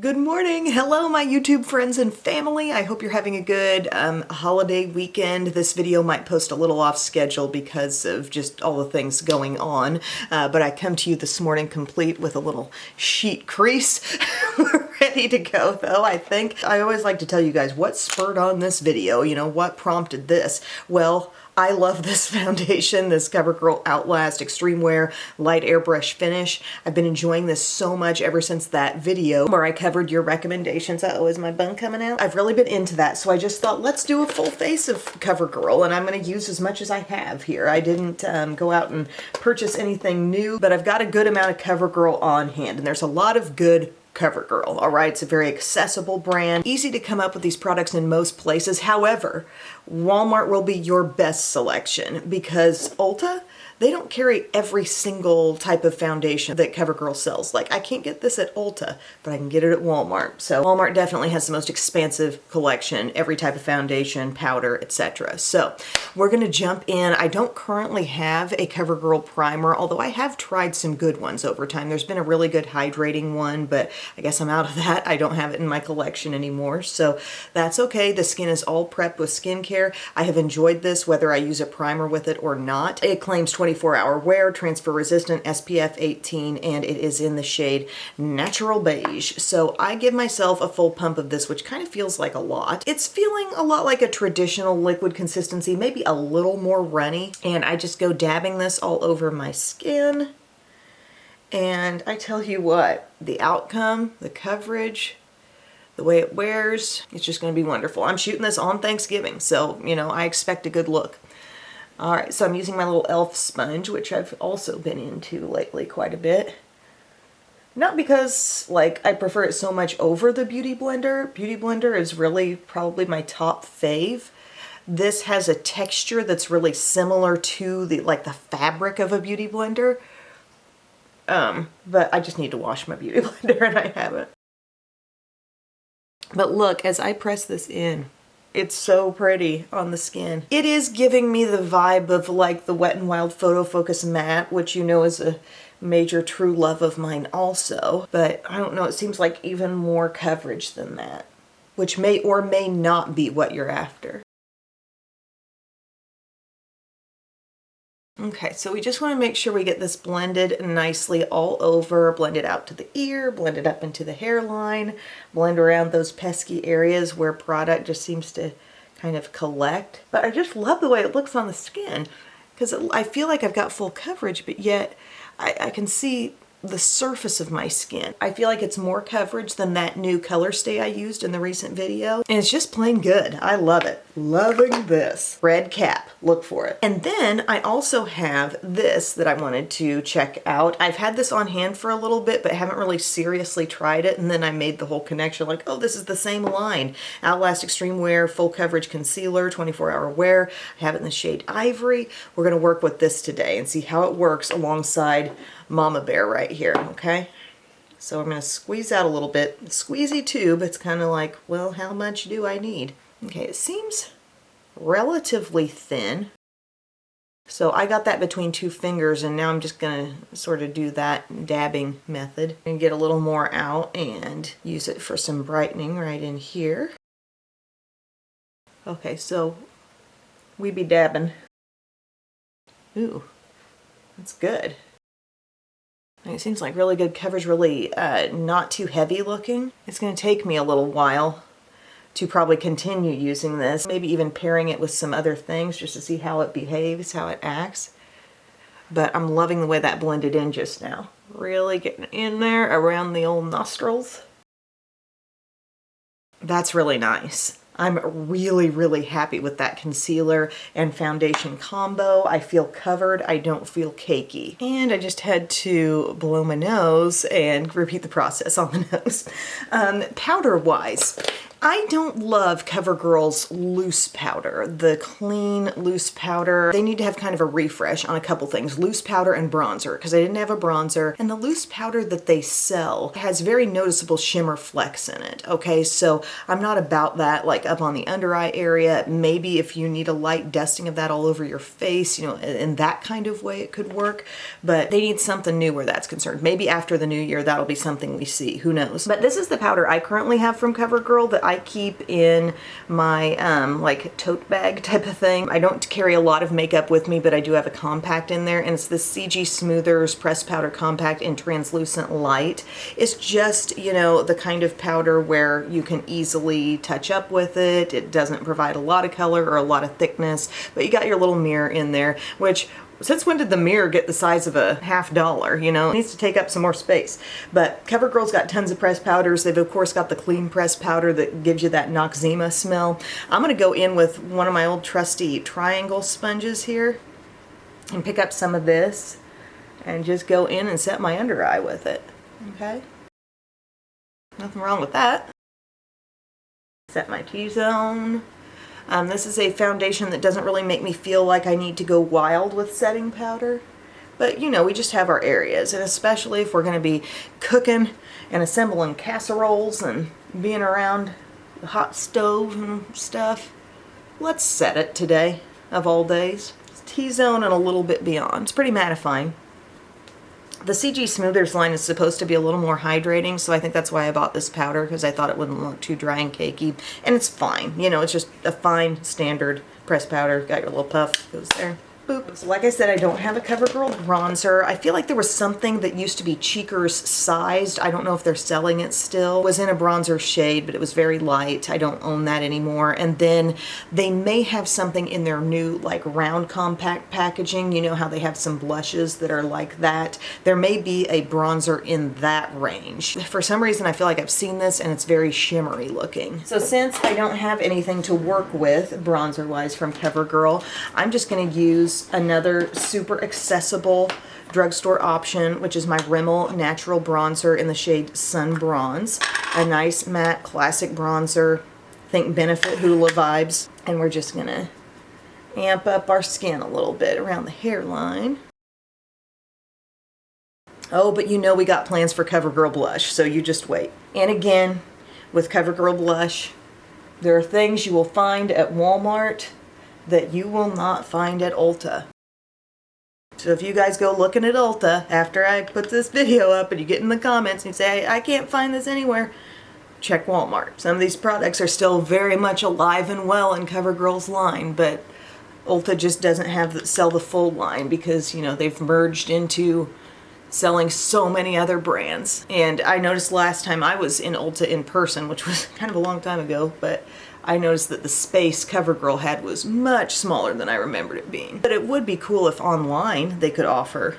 Good morning. Hello, my YouTube friends and family. I hope you're having a good holiday weekend. This video might post a little off schedule because of just all the things going on, but I come to you this morning complete with a little sheet crease. We're ready to go though, I think. I always like to tell you guys what spurred on this video, you know, what prompted this. Well, I love this foundation, this CoverGirl Outlast Extreme Wear Light Airbrush Finish. I've been enjoying this so much ever since that video where I covered your recommendations. Uh-oh, is my bun coming out? I've really been into that, so I just thought, let's do a full face of CoverGirl, and I'm going to use as much as I have here. I didn't go out and purchase anything new, but I've got a good amount of CoverGirl on hand, and there's a lot of good CoverGirl, all right? It's a very accessible brand, easy to come up with these products in most places. However, Walmart will be your best selection because Ulta, they don't carry every single type of foundation that CoverGirl sells. Like, I can't get this at Ulta, but I can get it at Walmart. So Walmart definitely has the most expansive collection, every type of foundation, powder, etc. So we're gonna jump in. I don't currently have a CoverGirl primer, although I have tried some good ones over time. There's been a really good hydrating one, but I guess I'm out of that. I don't have it in my collection anymore, so that's okay. The skin is all prepped with skincare. I have enjoyed this, whether I use a primer with it or not. It claims 24-hour wear, transfer resistant, SPF 18, and it is in the shade Natural Beige. So I give myself a full pump of this, which kind of feels like a lot. It's feeling a lot like a traditional liquid consistency, maybe a little more runny, and I just go dabbing this all over my skin. And I tell you what, the outcome, the coverage, the way it wears, it's just going to be wonderful. I'm shooting this on Thanksgiving, so, you know, I expect a good look. All right, so I'm using my little e.l.f. sponge, which I've also been into lately quite a bit. Not because, like, I prefer it so much over the Beauty Blender. Beauty Blender is really probably my top fave. This has a texture that's really similar to the, like, the fabric of a Beauty Blender. But I just need to wash my Beauty Blender and I haven't. But look, as I press this in, it's so pretty on the skin. It is giving me the vibe of like the Wet n Wild Photo Focus Matte, which you know is a major true love of mine also. But I don't know, it seems like even more coverage than that, which may or may not be what you're after. Okay, so we just want to make sure we get this blended nicely all over, blend it out to the ear, blend it up into the hairline, blend around those pesky areas where product just seems to kind of collect. But I just love the way it looks on the skin because I feel like I've got full coverage, but yet I can see the surface of my skin. I feel like it's more coverage than that new color stay I used in the recent video. And it's just plain good. I love it. Loving this. Red cap. Look for it. And then I also have this that I wanted to check out. I've had this on hand for a little bit, but haven't really seriously tried it. And then I made the whole connection like, oh, this is the same line. Outlast Extreme Wear Full Coverage Concealer, 24-hour wear. I have it in the shade Ivory. We're going to work with this today and see how it works alongside Mama Bear right here, okay? So I'm going to squeeze out a little bit. Squeezy tube, it's kind of like, well, how much do I need? Okay, it seems relatively thin. So I got that between two fingers, and now I'm just going to sort of do that dabbing method and get a little more out and use it for some brightening right in here. Okay, so we be dabbing. Ooh, that's good. It seems like really good coverage, really not too heavy looking. It's going to take me a little while to probably continue using this, maybe even pairing it with some other things just to see how it behaves, how it acts. But I'm loving the way that blended in just now. Really getting in there around the old nostrils. That's really nice. I'm really, really happy with that concealer and foundation combo. I feel covered. I don't feel cakey. And I just had to blow my nose and repeat the process on the nose. Powder-wise, I don't love CoverGirl's loose powder, the clean loose powder. They need to have kind of a refresh on a couple things, loose powder and bronzer, because I didn't have a bronzer. And the loose powder that they sell has very noticeable shimmer flecks in it, okay? So I'm not about that, like up on the under eye area. Maybe if you need a light dusting of that all over your face, you know, in that kind of way it could work, but they need something new where that's concerned. Maybe after the new year, that'll be something we see, who knows? But this is the powder I currently have from CoverGirl that I keep in my like tote bag type of thing. I don't carry a lot of makeup with me, but I do have a compact in there, and it's the CG Smoothers Pressed Powder Compact in Translucent Light. It's just, you know, the kind of powder where you can easily touch up with it. It doesn't provide a lot of color or a lot of thickness, but you got your little mirror in there, which since when did the mirror get the size of a $50, you know? It needs to take up some more space. But CoverGirl's got tons of pressed powders. They've of course got the clean pressed powder that gives you that Noxzema smell. I'm gonna go in with one of my old trusty triangle sponges here and pick up some of this and just go in and set my under eye with it, okay? Nothing wrong with that. Set my T-zone. This is a foundation that doesn't really make me feel like I need to go wild with setting powder. But, you know, we just have our areas. And especially if we're going to be cooking and assembling casseroles and being around the hot stove and stuff, let's set it today, of all days. It's T-zone and a little bit beyond. It's pretty mattifying. The CG Smoothers line is supposed to be a little more hydrating, so I think that's why I bought this powder, because I thought it wouldn't look too dry and cakey. And it's fine, you know, it's just a fine standard pressed powder. Got your little puff, goes there. Boop. So like I said, I don't have a CoverGirl bronzer. I feel like there was something that used to be Cheekers sized. I don't know if they're selling it still. It was in a bronzer shade, but it was very light. I don't own that anymore. And then they may have something in their new like round compact packaging. You know how they have some blushes that are like that. There may be a bronzer in that range. For some reason, I feel like I've seen this and it's very shimmery looking. So since I don't have anything to work with bronzer-wise from CoverGirl, I'm just gonna use another super accessible drugstore option, which is my Rimmel Natural Bronzer in the shade Sun Bronze. A nice matte classic bronzer. Think Benefit Hoola vibes. And we're just gonna amp up our skin a little bit around the hairline. Oh, but you know we got plans for CoverGirl blush, so you just wait. And again, with CoverGirl blush, there are things you will find at Walmart that you will not find at Ulta. So if you guys go looking at Ulta after I put this video up and you get in the comments and you say, I can't find this anywhere, check Walmart. Some of these products are still very much alive and well in CoverGirl's line, but Ulta just doesn't sell the full line because, you know, they've merged into selling so many other brands. And I noticed last time I was in Ulta in person, which was kind of a long time ago, but I noticed that the space CoverGirl had was much smaller than I remembered it being. But it would be cool if online they could offer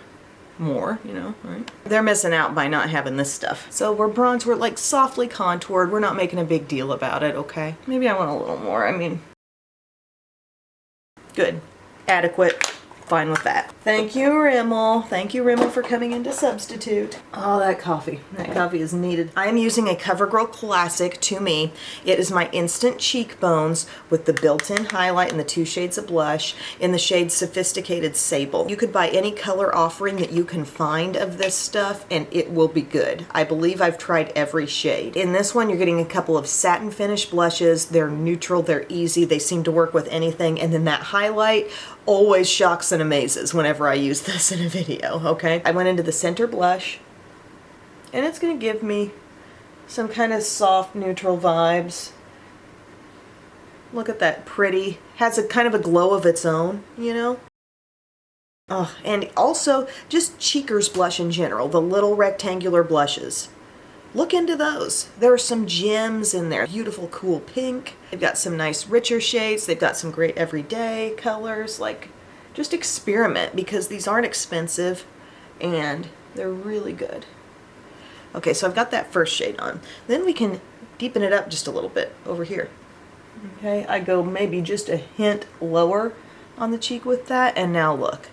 more, you know, right? They're missing out by not having this stuff. So we're like softly contoured. We're not making a big deal about it, okay? Maybe I want a little more. I mean, good. Adequate. Fine with that. Thank you, Rimmel. Thank you, Rimmel, for coming in to substitute. Oh, that coffee. That coffee is needed. I am using a CoverGirl Classic To Me. It is my Instant Cheekbones with the built-in highlight and the 2 shades of blush in the shade Sophisticated Sable. You could buy any color offering that you can find of this stuff and it will be good. I believe I've tried every shade. In this one, you're getting a couple of satin finish blushes. They're neutral, they're easy, they seem to work with anything. And then that highlight always shocks and amazes whenever I use this in a video, okay? I went into the center blush, and it's gonna give me some kind of soft, neutral vibes. Look at that, pretty. Has a kind of a glow of its own, you know? Oh, and also, just Cheekers blush in general, the little rectangular blushes. Look into those. There are some gems in there. Beautiful, cool pink. They've got some nice richer shades. They've got some great everyday colors. Like, just experiment because these aren't expensive and they're really good. Okay, so I've got that first shade on. Then we can deepen it up just a little bit over here. Okay, I go maybe just a hint lower on the cheek with that, and now look.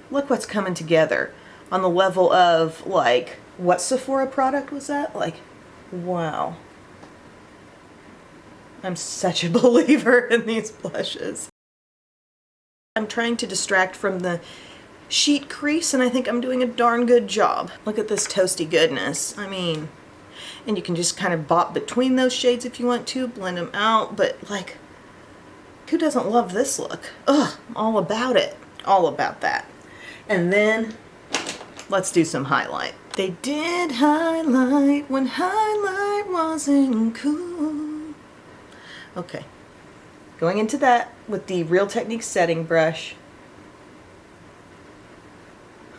Look what's coming together on the level of, like, what Sephora product was that? Like, wow. I'm such a believer in these blushes. I'm trying to distract from the sheet crease, and I think I'm doing a darn good job. Look at this toasty goodness. I mean, and you can just kind of bop between those shades if you want to, blend them out, but like, who doesn't love this look? Ugh, I'm all about it. All about that. And then, let's do some highlight. They did highlight when highlight wasn't cool. Okay, going into that with the Real Techniques setting brush.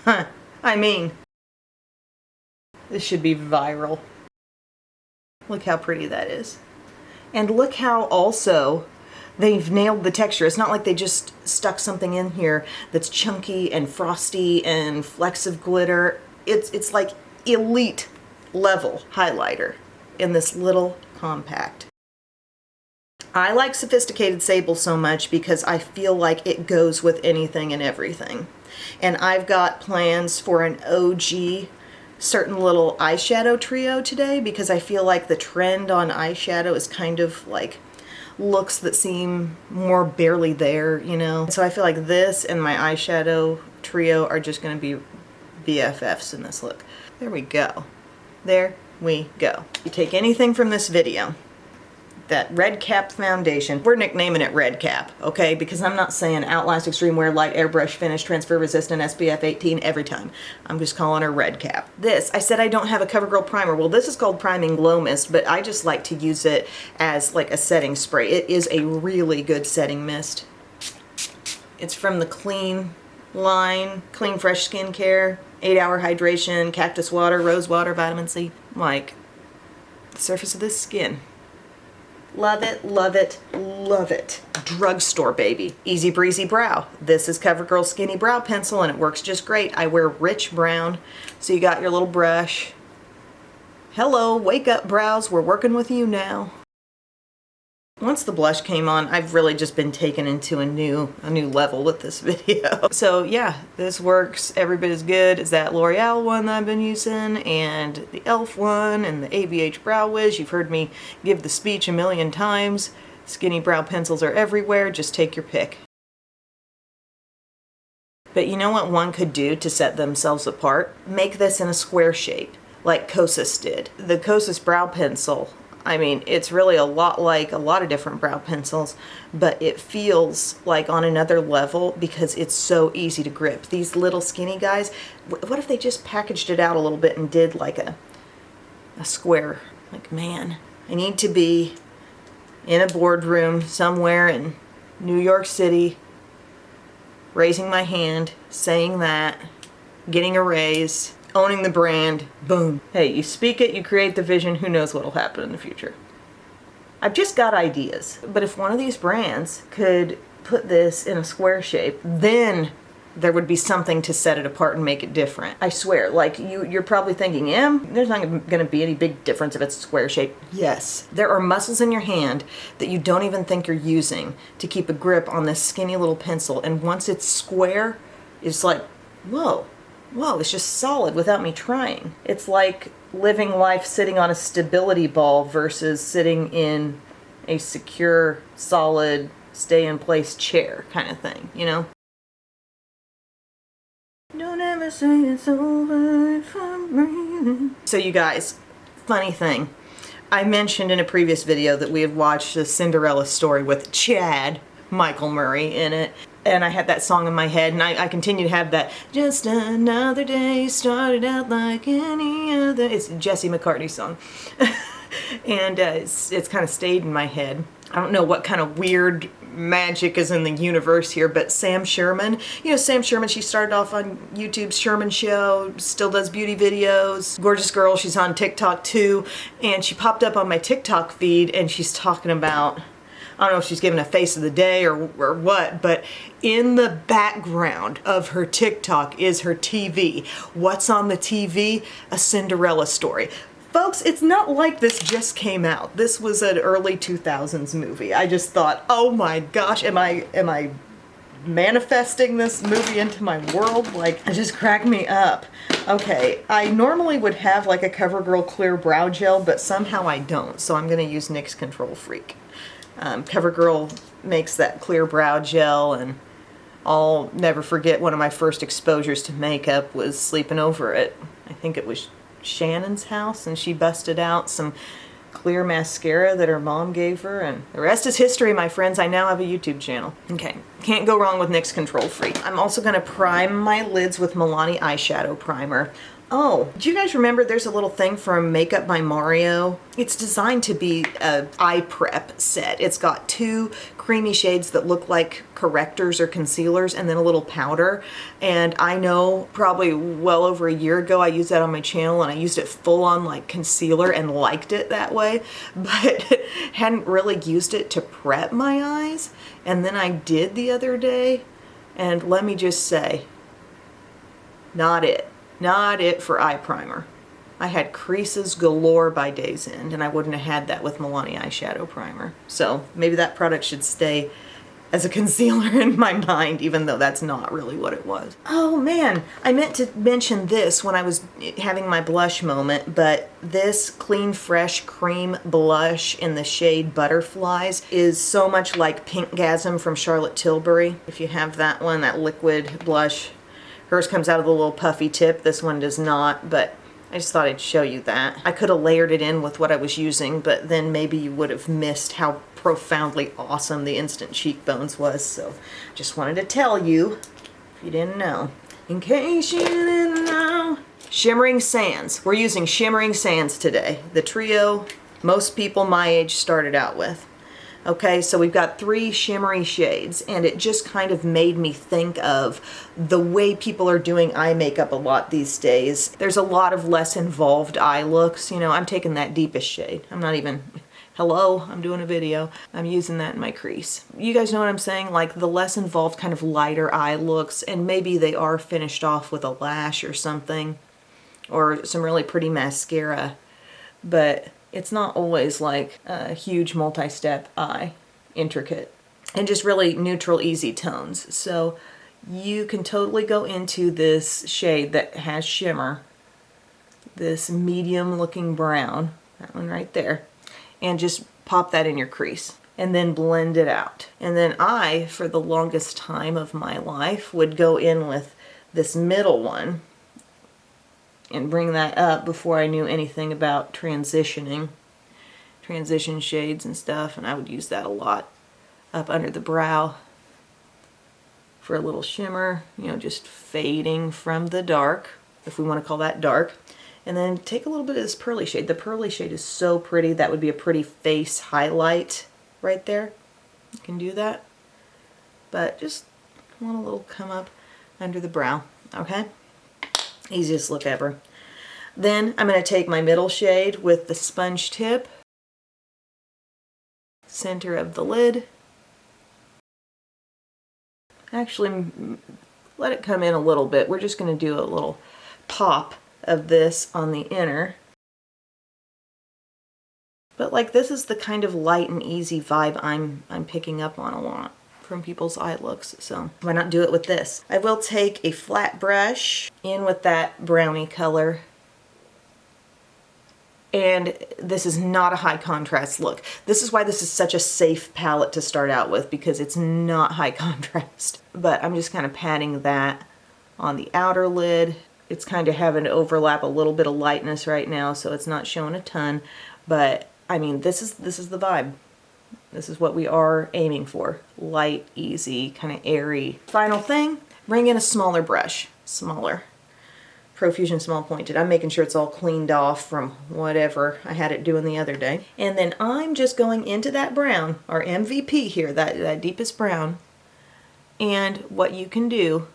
Huh, I mean, this should be viral. Look how pretty that is. And look how also they've nailed the texture. It's not like they just stuck something in here that's chunky and frosty and flecks of glitter. It's like elite level highlighter in this little compact. I like Sophisticated Sable so much because I feel like it goes with anything and everything. And I've got plans for an OG certain little eyeshadow trio today because I feel like the trend on eyeshadow is kind of like looks that seem more barely there, you know? So I feel like this and my eyeshadow trio are just gonna be BFFs in this look. There we go. There we go. You take anything from this video, that Red Cap foundation, we're nicknaming it Red Cap, okay? Because I'm not saying Outlast Extreme Wear Light Airbrush Finish Transfer Resistant SPF 18 every time. I'm just calling her Red Cap. This, I said I don't have a CoverGirl primer. Well, this is called Priming Glow Mist, but I just like to use it as like a setting spray. It is a really good setting mist. It's from the Clean line, Clean Fresh Skincare, 8-hour hydration, cactus water, rose water, vitamin C. Like, the surface of this skin. Love it, love it, love it. Drugstore, baby. Easy Breezy Brow. This is CoverGirl Skinny Brow Pencil, and it works just great. I wear rich brown, so you got your little brush. Hello, wake up brows, we're working with you now. Once the blush came on, I've really just been taken into a new level with this video. So yeah, this works every bit as good as that L'Oreal one that I've been using, and the e.l.f. one, and the ABH Brow Wiz. You've heard me give the speech a million times. Skinny brow pencils are everywhere, just take your pick. But you know what one could do to set themselves apart? Make this in a square shape, like Kosas did. The Kosas brow pencil, I mean, it's really a lot like a lot of different brow pencils, but it feels like on another level because it's so easy to grip. These little skinny guys, what if they just packaged it out a little bit and did like a square? Like, man, I need to be in a boardroom somewhere in New York City, raising my hand, saying that, getting a raise, owning the brand, boom. Hey, you speak it, you create the vision, who knows what'll happen in the future. I've just got ideas, but if one of these brands could put this in a square shape, then there would be something to set it apart and make it different. I swear, like you're probably thinking, there's not gonna be any big difference if it's a square shape. Yes, there are muscles in your hand that you don't even think you're using to keep a grip on this skinny little pencil, and once it's square, it's like, whoa, it's just solid without me trying. It's like living life sitting on a stability ball versus sitting in a secure, solid, stay-in-place chair kind of thing, you know? Don't ever say it's over if I'm breathing. So you guys, funny thing. I mentioned in a previous video that we had watched the Cinderella story with Chad Michael Murray in it. And I had that song in my head, and I continue to have that, just another day started out like any other. It's a Jesse McCartney song. And it's kind of stayed in my head. I don't know what kind of weird magic is in the universe here, but Sam Sherman, you know Sam Sherman, she started off on YouTube's Sherman Show, still does beauty videos, gorgeous girl, she's on TikTok too, and she popped up on my TikTok feed and she's talking about, I don't know if she's giving a face of the day or what, but in the background of her TikTok is her TV. What's on the TV? A Cinderella story. Folks, it's not like this just came out. This was an early 2000s movie. I just thought, oh my gosh, am I manifesting this movie into my world? Like, it just cracked me up. Okay, I normally would have like a CoverGirl clear brow gel, but somehow I don't, so I'm gonna use NYX Control Freak. CoverGirl makes that clear brow gel, and I'll never forget one of my first exposures to makeup was sleeping over at, I think it was Shannon's house, and she busted out some clear mascara that her mom gave her, and the rest is history, my friends. I now have a YouTube channel. Okay, can't go wrong with NYX Control Freak. I'm also gonna prime my lids with Milani eyeshadow primer. Oh, do you guys remember there's a little thing from Makeup by Mario? It's designed to be a eye prep set. It's got 2 creamy shades that look like correctors or concealers and then a little powder. And I know probably well over a year ago I used that on my channel, and I used it full on like concealer and liked it that way, but hadn't really used it to prep my eyes. And then I did the other day, and let me just say, not it. Not it for eye primer. I had creases galore by day's end, and I wouldn't have had that with Milani eyeshadow primer. So maybe that product should stay as a concealer in my mind, even though that's not really what it was. Oh man, I meant to mention this when I was having my blush moment, but this Clean Fresh Cream Blush in the shade Butterflies is so much like Pinkgasm from Charlotte Tilbury. If you have that one, that liquid blush, hers comes out of the little puffy tip. This one does not, but I just thought I'd show you that. I could have layered it in with what I was using, but then maybe you would have missed how profoundly awesome the Instant Cheekbones was. So just wanted to tell you, if you didn't know. In case you didn't know. Shimmering Sands. We're using Shimmering Sands today. The trio most people my age started out with. Okay, so we've got 3 shimmery shades, and it just kind of made me think of the way people are doing eye makeup a lot these days. There's a lot of less involved eye looks. You know, I'm taking that deepest shade. I'm not even, hello, I'm doing a video. I'm using that in my crease. You guys know what I'm saying? Like the less involved kind of lighter eye looks, and maybe they are finished off with a lash or something, or some really pretty mascara, but it's not always like a huge multi-step eye, intricate, and just really neutral, easy tones. So you can totally go into this shade that has shimmer, this medium looking brown, that one right there, and just pop that in your crease and then blend it out. And then I, for the longest time of my life, would go in with this middle one and bring that up before I knew anything about transition shades and stuff, and I would use that a lot up under the brow for a little shimmer, you know, just fading from the dark, if we want to call that dark. And then take a little bit of this pearly shade. The pearly shade is so pretty. That would be a pretty face highlight right there. You can do that, but just want a little come up under the brow, okay? Easiest look ever. Then I'm going to take my middle shade with the sponge tip, center of the lid. Actually, let it come in a little bit. We're just going to do a little pop of this on the inner. But like this is the kind of light and easy vibe I'm picking up on a lot from people's eye looks, so why not do it with this? I will take a flat brush in with that brownie color, and this is not a high contrast look. This is why this is such a safe palette to start out with, because it's not high contrast. But I'm just kind of patting that on the outer lid. It's kind of having to overlap a little bit of lightness right now, so it's not showing a ton, but I mean, this is the vibe. This is what we are aiming for. Light, easy, kind of airy. Final thing, bring in a smaller brush. Smaller. Profusion Small Pointed. I'm making sure it's all cleaned off from whatever I had it doing the other day. And then I'm just going into that brown, our MVP here, that deepest brown. And what you can do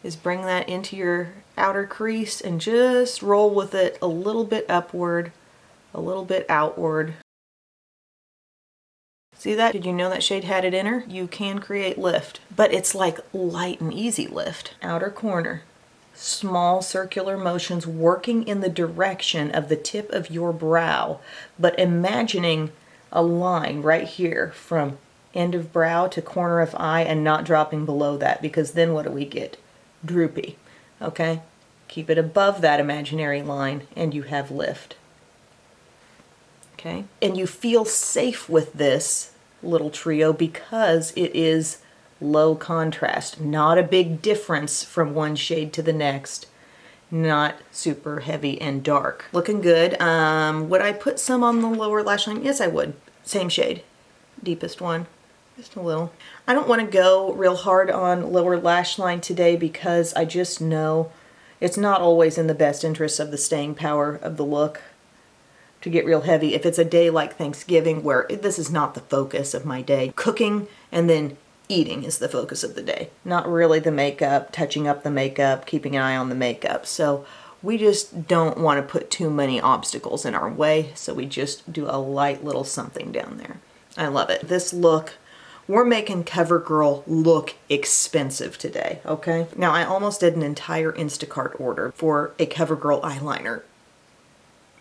is bring that into your outer crease and just roll with it a little bit upward, a little bit outward. See that? Did you know that shade had it in her? You can create lift, but it's like light and easy lift. Outer corner, small circular motions working in the direction of the tip of your brow, but imagining a line right here from end of brow to corner of eye and not dropping below that, because then what do we get? Droopy, okay? Keep it above that imaginary line and you have lift. Okay, and you feel safe with this little trio because it is low contrast. Not a big difference from one shade to the next. Not super heavy and dark. Looking good. Would I put some on the lower lash line? Yes, I would. Same shade. Deepest one. Just a little. I don't want to go real hard on lower lash line today because I just know it's not always in the best interest of the staying power of the look to get real heavy. If it's a day like Thanksgiving where this is not the focus of my day. Cooking and then eating is the focus of the day. Not really the makeup, touching up the makeup, keeping an eye on the makeup. So we just don't want to put too many obstacles in our way. So we just do a light little something down there. I love it. This look, we're making CoverGirl look expensive today, okay? Now, I almost did an entire Instacart order for a CoverGirl eyeliner.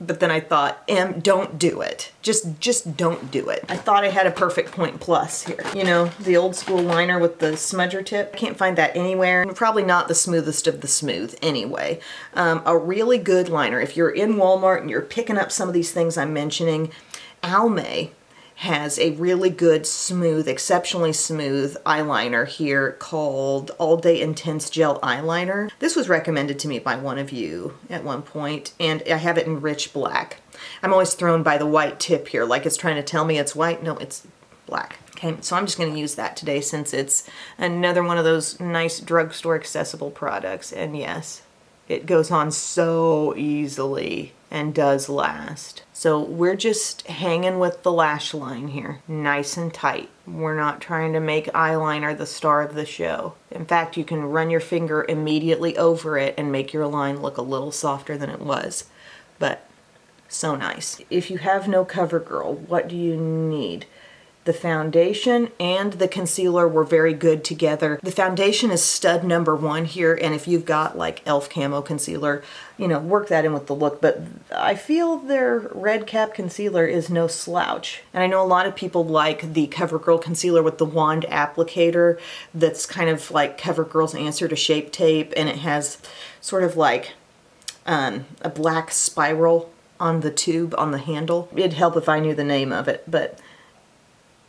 But then I thought, don't do it. Just don't do it. I thought I had a perfect point plus here. You know, the old school liner with the smudger tip. Can't find that anywhere. Probably not the smoothest of the smooth anyway. A really good liner. If you're in Walmart and you're picking up some of these things I'm mentioning, Almay has a really good, smooth, exceptionally smooth eyeliner here called All Day Intense Gel Eyeliner. This was recommended to me by one of you at one point, and I have it in rich black. I'm always thrown by the white tip here, like it's trying to tell me it's white. No, it's black. Okay, so I'm just going to use that today since it's another one of those nice drugstore accessible products, and yes, it goes on so easily and does last. So we're just hanging with the lash line here, nice and tight. We're not trying to make eyeliner the star of the show. In fact, you can run your finger immediately over it and make your line look a little softer than it was. But so nice. If you have no CoverGirl, what do you need? The foundation and the concealer were very good together. The foundation is stud number one here, and if you've got like e.l.f. Camo concealer, you know, work that in with the look, but I feel their red cap concealer is no slouch. And I know a lot of people like the CoverGirl concealer with the wand applicator that's kind of like CoverGirl's answer to Shape Tape, and it has sort of like a black spiral on the tube, on the handle. It'd help if I knew the name of it, but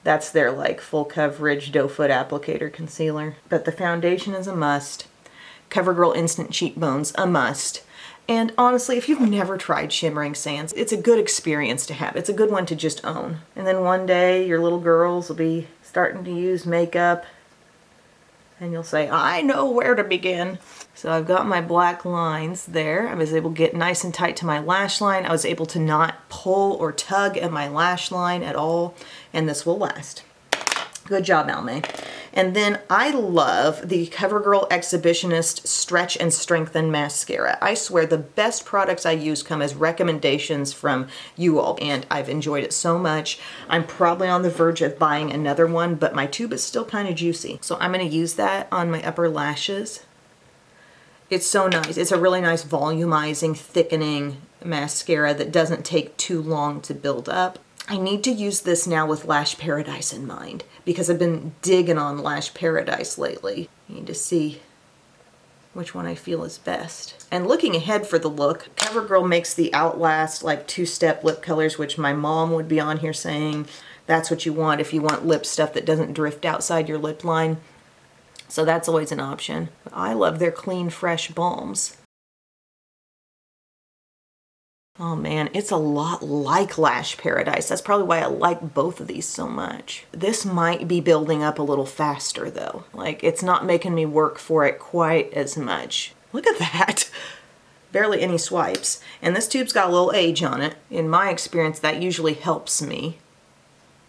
that's their like full coverage doe foot applicator concealer. But the foundation is a must. CoverGirl Instant Cheekbones, a must. And honestly, if you've never tried shimmering sands, it's a good experience to have. It's a good one to just own. And then one day your little girls will be starting to use makeup and you'll say, I know where to begin. So I've got my black lines there. I was able to get nice and tight to my lash line. I was able to not pull or tug at my lash line at all, and this will last. Good job, Almay. And then I love the CoverGirl Exhibitionist Stretch and Strengthen Mascara. I swear the best products I use come as recommendations from you all, and I've enjoyed it so much. I'm probably on the verge of buying another one, but my tube is still kind of juicy. So I'm going to use that on my upper lashes. It's so nice. It's a really nice volumizing, thickening mascara that doesn't take too long to build up. I need to use this now with Lash Paradise in mind because I've been digging on Lash Paradise lately. I need to see which one I feel is best. And looking ahead for the look, CoverGirl makes the Outlast like two-step lip colors, which my mom would be on here saying that's what you want if you want lip stuff that doesn't drift outside your lip line. So that's always an option. But I love their clean, fresh balms. Oh man, it's a lot like Lash Paradise. That's probably why I like both of these so much. This might be building up a little faster though. Like, it's not making me work for it quite as much. Look at that. Barely any swipes. And this tube's got a little age on it. In my experience, that usually helps me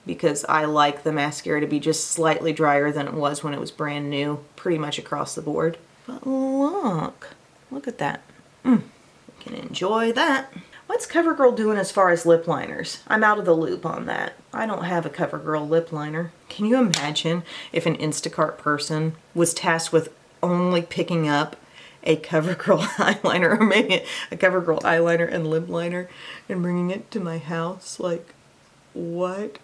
because I like the mascara to be just slightly drier than it was when it was brand new, pretty much across the board. But look at that. We can enjoy that. What's CoverGirl doing as far as lip liners? I'm out of the loop on that. I don't have a CoverGirl lip liner. Can you imagine if an Instacart person was tasked with only picking up a CoverGirl eyeliner, or maybe a CoverGirl eyeliner and lip liner, and bringing it to my house? Like, what?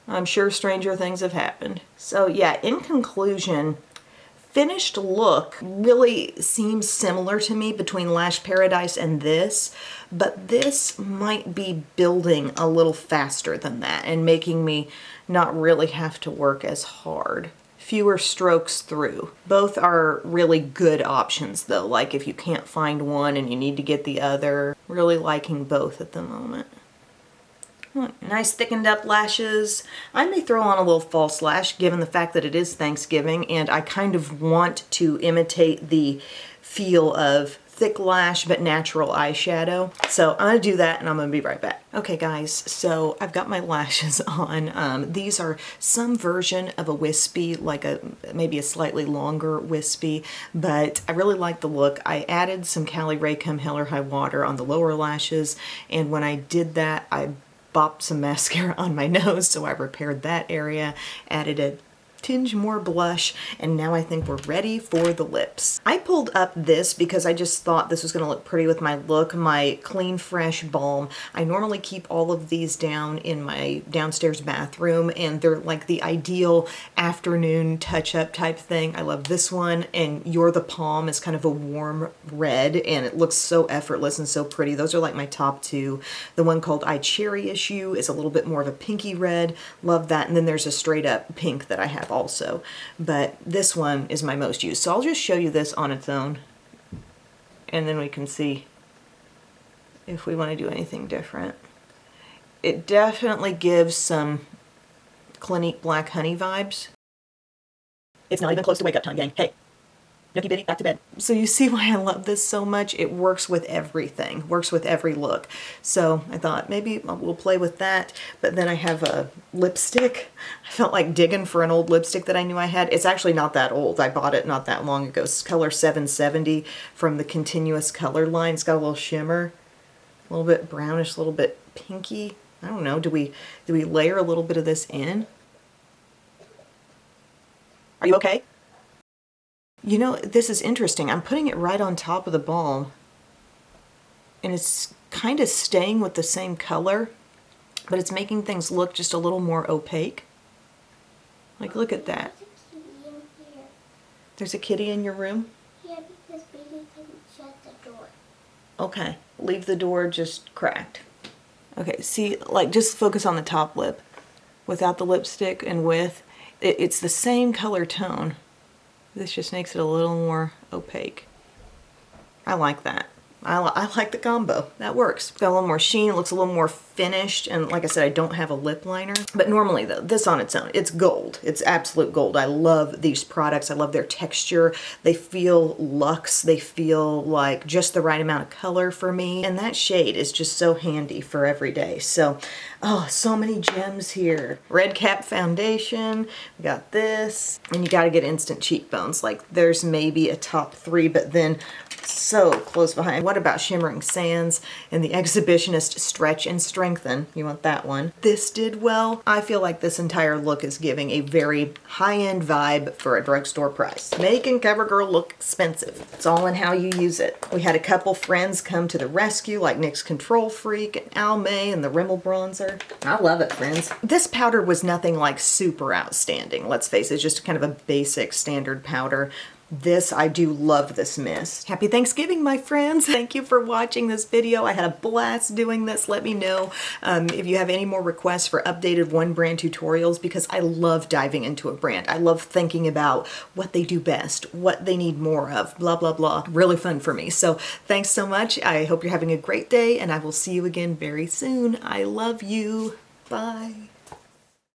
I'm sure stranger things have happened. So yeah, in conclusion, finished look really seems similar to me between Lash Paradise and this, but this might be building a little faster than that and making me not really have to work as hard. Fewer strokes through. Both are really good options though, like if you can't find one and you need to get the other. Really liking both at the moment. Nice thickened up lashes. I may throw on a little false lash given the fact that it is Thanksgiving and I kind of want to imitate the feel of thick lash but natural eyeshadow. So I'm gonna do that and I'm gonna be right back. Okay guys, so I've got my lashes on. These are some version of a wispy, like maybe a slightly longer wispy, but I really like the look. I added some Cali Ray Come Hell or High Water on the lower lashes, and when I did that, I bopped some mascara on my nose, so I repaired that area, added a tinge more blush, and now I think we're ready for the lips. I pulled up this because I just thought this was going to look pretty with my look, my Clean Fresh Balm. I normally keep all of these down in my downstairs bathroom, and they're like the ideal afternoon touch-up type thing. I love this one, and You're the Palm is kind of a warm red, and it looks so effortless and so pretty. Those are like my top two. The one called I Cherish You is a little bit more of a pinky red. Love that. And then there's a straight up pink that I have also, but this one is my most used. So I'll just show you this on its own and then we can see if we want to do anything different. It definitely gives some Clinique Black Honey vibes. It's not even close to wake up time, gang. Hey, nookie bitty, back to bed. So you see why I love this so much? It works with everything, works with every look. So I thought maybe we'll play with that, but then I have a lipstick. I felt like digging for an old lipstick that I knew I had. It's actually not that old. I bought it not that long ago. It's color 770 from the Continuous Color line. It's got a little shimmer, a little bit brownish, a little bit pinky. I don't know, do we layer a little bit of this in? Are you okay? You know, this is interesting. I'm putting it right on top of the balm, and it's kind of staying with the same color, but it's making things look just a little more opaque. Like, look at that. There's a kitty in your room? Yeah, because baby couldn't shut the door. Okay, leave the door just cracked. Okay, see, like, just focus on the top lip without the lipstick and with. It's the same color tone. This just makes it a little more opaque. I like that. I like the combo. That works. Got a little more sheen, it looks a little more finished, and like I said, I don't have a lip liner. But normally though, this on its own, it's gold. It's absolute gold. I love these products. I love their texture. They feel luxe. They feel like just the right amount of color for me. And that shade is just so handy for every day. So, oh, so many gems here. Red Cap Foundation, we got this, and you gotta get instant cheekbones. Like there's maybe a top three, but then so close behind. What about Shimmering Sands and the Exhibitionist Stretch and Strengthen? You want that one. This did well. I feel like this entire look is giving a very high-end vibe for a drugstore price. Making CoverGirl look expensive. It's all in how you use it. We had a couple friends come to the rescue, like NYX Control Freak and Almay and the Rimmel bronzer. I love it, friends. This powder was nothing like super outstanding. Let's face it, it's just kind of a basic standard powder. This, I do love this mist. Happy Thanksgiving, my friends. Thank you for watching this video. I had a blast doing this. Let me know if you have any more requests for updated one brand tutorials, because I love diving into a brand. I love thinking about what they do best, what they need more of, blah, blah, blah. Really fun for me. So thanks so much. I hope you're having a great day, and I will see you again very soon. I love you. Bye.